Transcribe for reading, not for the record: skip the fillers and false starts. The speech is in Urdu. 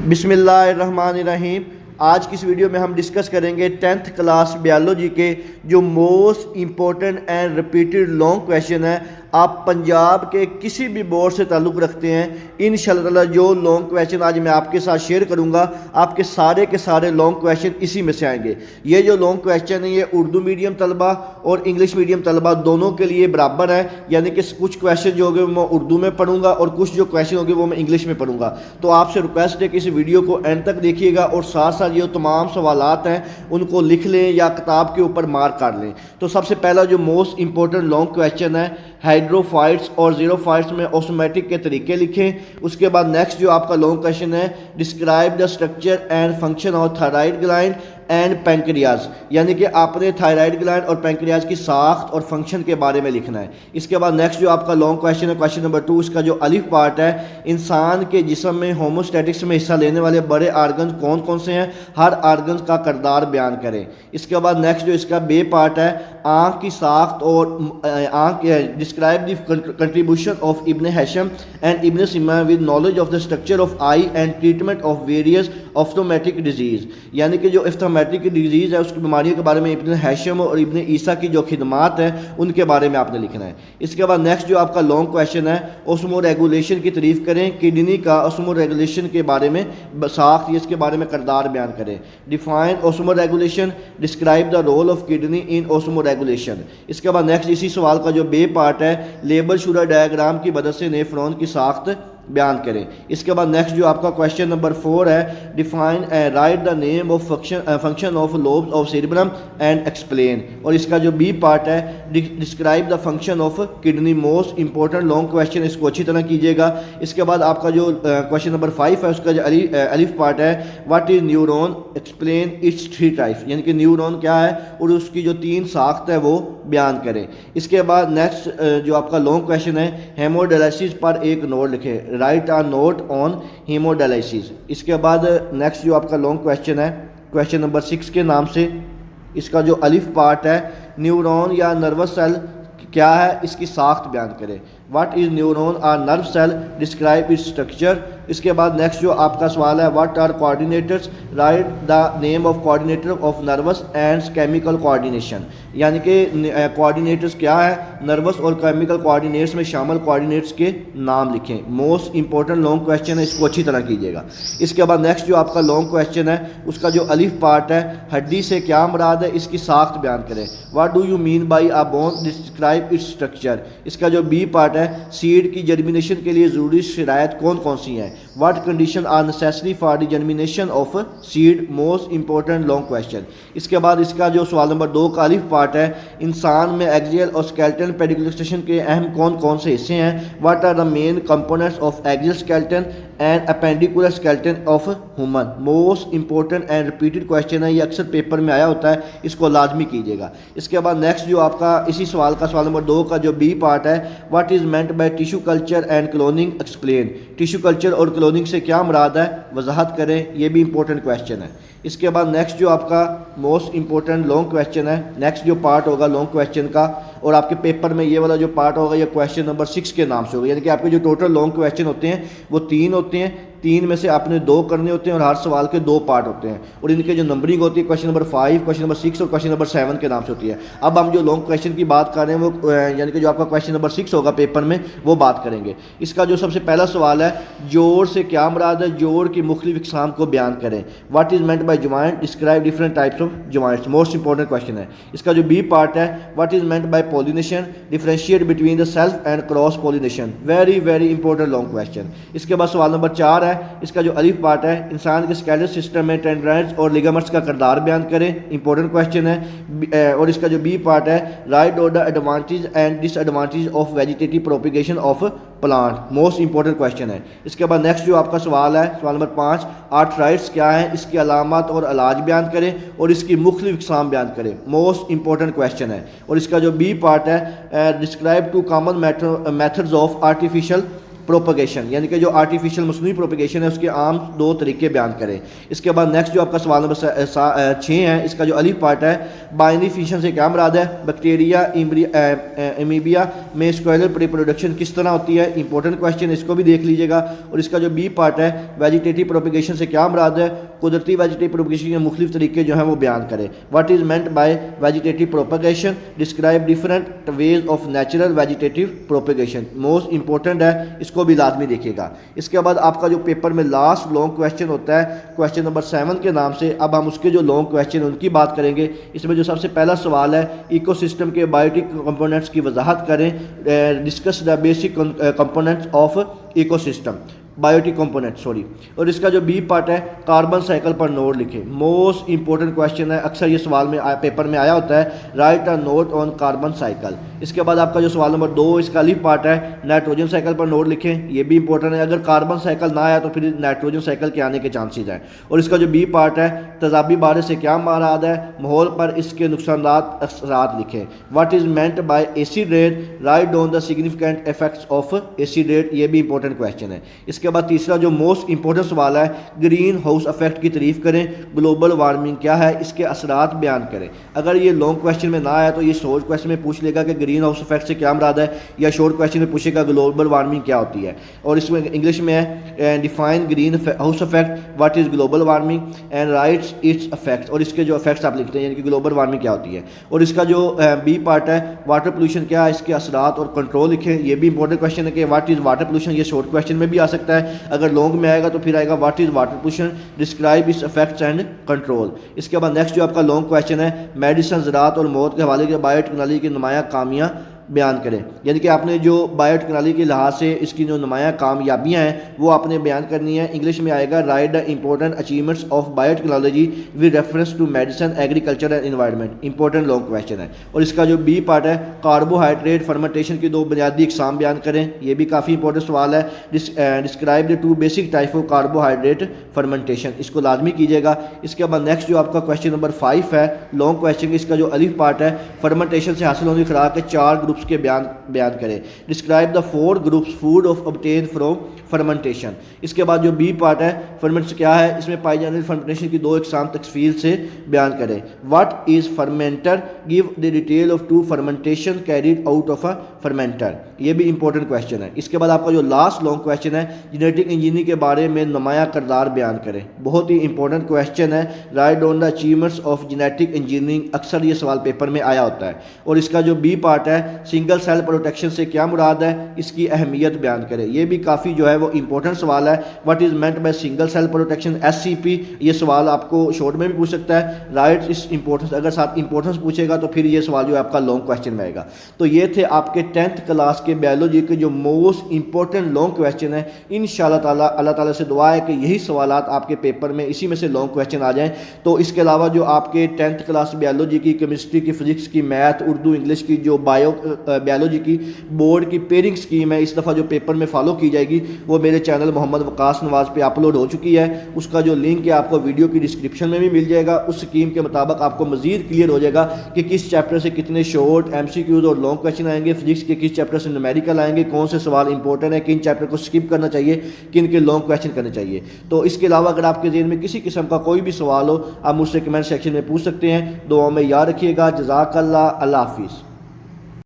بسم اللہ الرحمن الرحیم۔ آج کی اس ویڈیو میں ہم ڈسکس کریں گے 10th کلاس بیالوجی کے جو most important and repeated long question ہے۔ آپ پنجاب کے کسی بھی بورڈ سے تعلق رکھتے ہیں، انشاءاللہ تعالی جو لانگ کویشچن آج میں آپ کے ساتھ شیئر کروں گا، آپ کے سارے لانگ کویشچن اسی میں سے آئیں گے۔ یہ جو لانگ کویشچن ہے یہ اردو میڈیم طلبہ اور انگلش میڈیم طلبہ دونوں کے لیے برابر ہے، یعنی کہ کچھ کویشچن جو ہوگے میں اردو میں پڑھوں گا اور کچھ جو کویشچن ہوگے وہ میں انگلش میں پڑھوں گا۔ تو آپ سے ریکویسٹ ہے کہ اس ویڈیو کو اینڈ تک دیکھیے گا اور ساتھ جو تمام سوالات ہیں ان کو لکھ لیں یا کتاب کے اوپر مارک کر لیں۔ تو سب سے پہلا جو موسٹ امپورٹنٹ لانگ کویشچن ہے، ہائیڈروفائٹس اور زیروفائٹس میں اوسموٹک کے طریقے لکھیں۔ اس کے بعد نیکسٹ جو آپ کا لانگ کویشچن ہے، describe the structure and function of thyroid gland and pancreas, یعنی کہ آپ نے تھائرائڈ گلینڈ اور پینکریاز کی ساخت اور فنکشن کے بارے میں لکھنا ہے۔ اس کے بعد نیکسٹ جو آپ کا لانگ کویشچن ہے، کویشچن نمبر 2، اس کا جو الف پارٹ ہے، انسان کے جسم میں ہوموسٹیٹکس میں حصہ لینے والے بڑے آرگنز کون کون سے ہیں، ہر آرگنز کا کردار بیان کریں۔ اس کے بعد نیکسٹ جو اس کا بے پارٹ ہے، آنکھ کی ساخت اور ڈسکرائب دی کنٹریبیوشن آف ابن Haitham and Ibn Sina with knowledge of the structure of eye and treatment of various optometric disease, یعنی کہ جو آپٹومیٹک ڈیزیز ہے اس کی بیماریوں کے بارے میں ابن ہیشم اور ابن عیسیٰ کی جو خدمات ہیں ان کے بارے میں آپ نے لکھنا ہے۔ اس کے بعد نیکسٹ جو آپ کا لانگ کویشچن ہے، اوسمو ریگولیشن کی تعریف کریں، کڈنی کا اوسمو ریگولیشن کے بارے میں ساخت اس کے بارے میں کردار بیان کریں۔ Define osmoregulation, describe the role of kidney in osmoregulation. اس کے بعد نیکسٹ اسی سوال کا جو بے پارٹ ہے، لیبل شورا ڈائیگرام کی مدد سے نیفرون کی ساخت بیان کریں۔ اس کے بعد نیکسٹ جو آپ کا کویشچن نمبر 4 ہے، define write the name of function of lobes of cerebrum and explain, اور اس کا جو بی پارٹ ہے، describe the function of kidney. Most important long question, اس کو اچھی طرح کیجیے گا۔ اس کے بعد آپ کا جو کویشچن نمبر 5 ہے، اس کا جو الف پارٹ ہے، what is neuron, explain its 3 types, یعنی کہ نیورون کیا ہے اور اس کی جو 3 ساخت ہے وہ بیان کریں۔ اس کے بعد نیکسٹ جو آپ کا لانگ کویشچن ہے، ہیموڈائلسس پر ایک نوٹ لکھیں، رائٹ آ نوٹ آن ہیموڈائلسس۔ اس کے بعد نیکسٹ جو آپ کا لانگ کویشچن ہے، کویشچن نمبر 6 کے نام سے، اس کا جو الف پارٹ ہے، نیورون یا نروس سیل کیا ہے، اس کی ساخت بیان کریں۔ What is neuron or nerve cell, describe its structure. اس کے بعد نیکسٹ جو آپ کا سوال ہے، what are coordinators, write the name of coordinator of nervous and chemical coordination, یعنی کہ کوآرڈینیٹرز کیا ہے، نروس اور کیمیکل کوآرڈینیٹس میں شامل کوآرڈینیٹس کے نام لکھیں۔ موسٹ امپورٹنٹ لانگ کویشچن ہے، اس کو اچھی طرح کیجیے گا۔ اس کے بعد نیکسٹ جو آپ کا لانگ کویشچن ہے، اس کا جو الف پارٹ ہے، ہڈی سے کیا مراد ہے، اس کی ساخت بیان کریں۔ What do you mean by a bone, describe its structure. اس کا جو بی پارٹ ہے، سیڈ کی جرمینیشن کے لیے ضروری شرائط کون کون سی ہیں، what condition are necessary for the germination of seed. Most important long question. اس کے بعد اس کا جو سوال نمبر 2 کا الف پارٹ ہے، انسان میں ایکزیل اور اسکیلٹن پیڈیکلسٹیشن کے اہم کون کون سے حصے ہیں، what are the main components of axial skeleton and appendicular skeleton of human. Most important and repeated question ہے، یہ اکثر پیپر میں آیا ہوتا ہے، اس کو لازمی کیجیے گا۔ اس کے بعد نیکسٹ جو آپ کا اسی سوال کا سوال نمبر 2 کا جو بی پارٹ ہے، what is meant by tissue culture and cloning, explain. Tissue culture اور کلوننگ سے کیا مراد ہے، وضاحت کریں، یہ بھی امپورٹنٹ کویشچن ہے۔ اس کے بعد نیکسٹ جو آپ کا موسٹ امپورٹنٹ لانگ کویشچن ہے، نیکسٹ جو پارٹ ہوگا لانگ کویشچن کا، اور آپ کے پیپر میں یہ والا جو پارٹ ہوگا یہ کویشچن نمبر 6 کے نام سے ہوگا، یعنی کہ آپ کے جو ٹوٹل لانگ کویشچن ہوتے ہیں وہ 3 ہوتے ہیں، 3 میں سے آپ نے 2 کرنے ہوتے ہیں اور ہر سوال کے 2 پارٹ ہوتے ہیں، اور ان کے جو نمبرنگ ہوتی ہے کویشچن نمبر 5، کویشچن نمبر 6 اور کویشچن نمبر 7 کے نام سے ہوتی ہے۔ اب ہم جو لانگ کویشچن کی بات کر رہے ہیں وہ یعنی کہ جو آپ کا کویشچن نمبر 6 ہوگا پیپر میں وہ بات کریں گے۔ اس کا جو سب سے پہلا سوال ہے، جوڑ سے کیا مراد ہے، جوڑ کی مختلف اقسام کو بیان کریں۔ What is meant by joint, describe different types of joints. Most important question ہے۔ اس کا جو بی پارٹ ہے، what is meant by pollination, differentiate between the self and cross pollination. Very important long question. اس کے بعد سوال نمبر 4 ہے، اس کا جو الف پارٹ ہے، انسان کے اسکیلیٹل سسٹم میں ٹینڈرائٹس اور لیگامنٹس کا کردار بیان کریں، امپورٹنٹ کویشچن ہے۔ اور اس کا جو بی پارٹ ہے، write on the advantage and disadvantage of vegetative propagation of plant. Most important question ہے۔ اس کے بعد نیکسٹ جو آپ کا سوال ہے، سوال نمبر 5، آرتھرائٹس کیا ہے، اس کی علامات اور علاج بیان کریں اور اس کی مختلف اقسام بیان کریں۔ موسٹ امپورٹنٹ کویشچن ہے۔ اور اس کا جو بی پارٹ ہے، describe 2 common methods of artificial propagation یعنی کہ جو آرٹیفیشل مصنوعی پروپگیشن ہے اس کے عام 2 طریقے بیان کریں. اس کے بعد نیکسٹ جو آپ کا سوال نمبر 6 ہے, اس کا جو الف پارٹ ہے بائنری فیشن سے کیا مراد ہے, بیکٹیریا امیبیا میں اسکوائلر ریپروڈکشن کس طرح ہوتی ہے, امپورٹنٹ کویشچن, اس کو بھی دیکھ لیجیے گا. اور اس کا جو بی پارٹ ہے ویجیٹیٹیو پروپگیشن سے کیا مراد ہے, قدرتی ویجیٹیو پروپگیشن کے مختلف طریقے جو ہیں وہ بیان کریں. What is meant by vegetative propagation, describe different ways of natural vegetative propagation, most important ہے, اس کو بھی لازمی دیکھیے گا. اس کے بعد آپ کا جو پیپر میں لاسٹ لانگ کویشچن ہوتا ہے کویشچن نمبر 7 کے نام سے, اب ہم اس کے جو لانگ کویشچن ان کی بات کریں گے. اس میں جو سب سے پہلا سوال ہے ایکو سسٹم کے بایوٹک کمپوننٹس کی وضاحت کریں, discuss the basic components of ecosystem, biotic component sorry. اور اس کا جو بی پارٹ ہے کاربن سائیکل پر نوٹ لکھیں, موسٹ امپورٹنٹ کویشچن ہے, اکثر یہ سوال میں پیپر میں آیا ہوتا ہے, write a note on carbon cycle. اس کے بعد آپ کا جو سوال نمبر 2 اس کا الف پارٹ ہے نائٹروجن سائیکل پر نوٹ لکھیں, یہ بھی امپورٹنٹ ہے, اگر کاربن سائیکل نہ آیا تو پھر نائٹروجن سائیکل کے آنے کے چانسز ہیں. اور اس کا جو بی پارٹ ہے تیزابی بارش سے کیا مراد ہے, ماحول پر اس کے نقصانات اثرات لکھیں. What is meant by acid rain, write down the significant effects of acid rain, یہ بھی امپورٹنٹ کویشچن ہے. اس کے بعد تیسرا جو موسٹ امپورٹنٹ سوال ہے گرین ہاؤس افیکٹ کی تعریف کریں, گلوبل وارمنگ کیا ہے, اس کے اثرات بیان کریں. اگر یہ لانگ کویشچن میں نہ آیا تو یہ شارٹ کویشچن میں پوچھ لے گا کہ گرین ہاؤس افیکٹ سے کیا مراد ہے, یا شارٹ کویشچن میں پوچھے گا گلوبل وارمنگ کیا ہوتی ہے. اور اس میں انگلش میں ہے define greenhouse effect, what is global warming and rights its effects, اور اس کے جو افیکٹس آپ لکھتے ہیں یعنی کہ گلوبل وارمنگ کیا ہوتی ہے. اور اس کا جو بی پارٹ ہے واٹر پولوشن کیا ہے, اس کے اثرات اور کنٹرول لکھیں, یہ بھی امپورٹنٹ کویشچن ہے کہ واٹ از واٹر پولوشن, یہ شارٹ کویشچن میں بھی آ سکتا ہے, اگر لانگ میں آئے گا تو پھر آئے گا what is water pollution, describe its effects and control. اس کے بعد نیکسٹ جو آپ کا لانگ کویشچن ہے میڈیسن, زراعت اور موت کے حوالے سے بایو ٹیکنالوجی کی نمایاں کامیاں بیان کریں, یعنی کہ آپ نے جو بایو ٹیکنالوجی کے لحاظ سے اس کی جو نمایاں کامیابیاں ہیں وہ آپ نے بیان کرنی ہیں. انگلش میں آئے گا write the important achievements of biotechnology with reference to medicine, agriculture and environment, important long question ہے. اور اس کا جو بی پارٹ ہے کاربوہائیڈریٹ فرمنٹیشن کی 2 بنیادی اقسام بیان کریں, یہ بھی کافی امپورٹنٹ سوال ہے. Describe the 2 basic type of carbohydrate fermentation, اس کو لازمی کیجیے گا. اس کے بعد نیکسٹ جو آپ کا کویشچن نمبر 5 ہے لانگ کویشچن, اس کا جو الف پارٹ ہے فرمنٹیشن سے حاصل ہونے خوراک کے 4 گروپس کے بیان کریں. Describe the 4 groups food of obtained from fermentation. اس کے بعد جو بی پارٹ ہے فرمنٹیشن کیا ہے, اس میں پائی جانے والی فرمنٹیشن کی 2 اقسام تفصیل سے بیان کریں. What is fermenter, give the detail of 2 fermentation carried out of a fermenter, یہ بھی امپورٹنٹ کویشچن ہے. اس کے بعد آپ کا جو لاسٹ لانگ کویشچن ہے جینیٹک انجینئرنگ کے بارے میں نمایاں کردار بیان کریں, بہت ہی امپورٹنٹ کویشچن ہے. Right down the achievements of genetic engineering, اکثر یہ سوال پیپر میں آیا ہوتا ہے. اور اس کا جو بی پارٹ ہے سنگل سیل پروٹیکشن سے کیا مراد ہے, اس کی اہمیت بیان کریں, یہ بھی کافی جو ہے وہ امپورٹنٹ سوال ہے. What is meant by single cell protection, S C P, یہ سوال آپ کو شارٹ میں بھی پوچھ سکتا ہے. رائٹ اس امپورٹنس, اگر ساتھ امپورٹنس پوچھے گا تو پھر یہ سوال جو ہے آپ کا لانگ کویشچن میں آئے گا. تو یہ تھے آپ کے 10th کلاس کے بایولوجی کے جو موسٹ امپورٹنٹ لانگ کویشچن ہیں. انشاءاللہ تعالیٰ اللہ تعالیٰ سے دعا ہے کہ یہی سوالات آپ کے پیپر میں اسی میں سے لانگ کویشچن آ جائیں. تو اس کے علاوہ جو آپ کے 10th کلاس بایولوجی کی, کیمسٹری کی, فزکس کی, میتھ, اردو, انگلش کی جو بایولوجی کی بورڈ کی پیئرنگ اسکیم ہے اس دفعہ جو پیپر میں فالو کی جائے گی وہ میرے چینل محمد وقاص نواز پہ اپلوڈ ہو چکی ہے. اس کا جو لنک ہے آپ کو ویڈیو کی ڈسکرپشن میں بھی مل جائے گا. اس اسکیم کے مطابق آپ کو مزید کلیئر ہو جائے گا کہ کس چیپٹر سے کتنے شارٹ ایم سی کیوز اور لانگ کویشچن آئیں گے, فزکس کے کس چیپٹر سے نومیریکل آئیں گے, کون سے سوال امپورٹنٹ ہے, کن چیپٹر کو اسکپ کرنا چاہیے, کن کے لانگ کویشچن کرنے چاہیے. تو اس کے علاوہ اگر آپ کے ذہن میں کسی قسم کا کوئی بھی سوال ہو آپ مجھ سے کمنٹ سیکشن میں پوچھ سکتے ہیں. دعاؤں میں یاد رکھیے گا. جزاک اللہ. اللہ حافظ.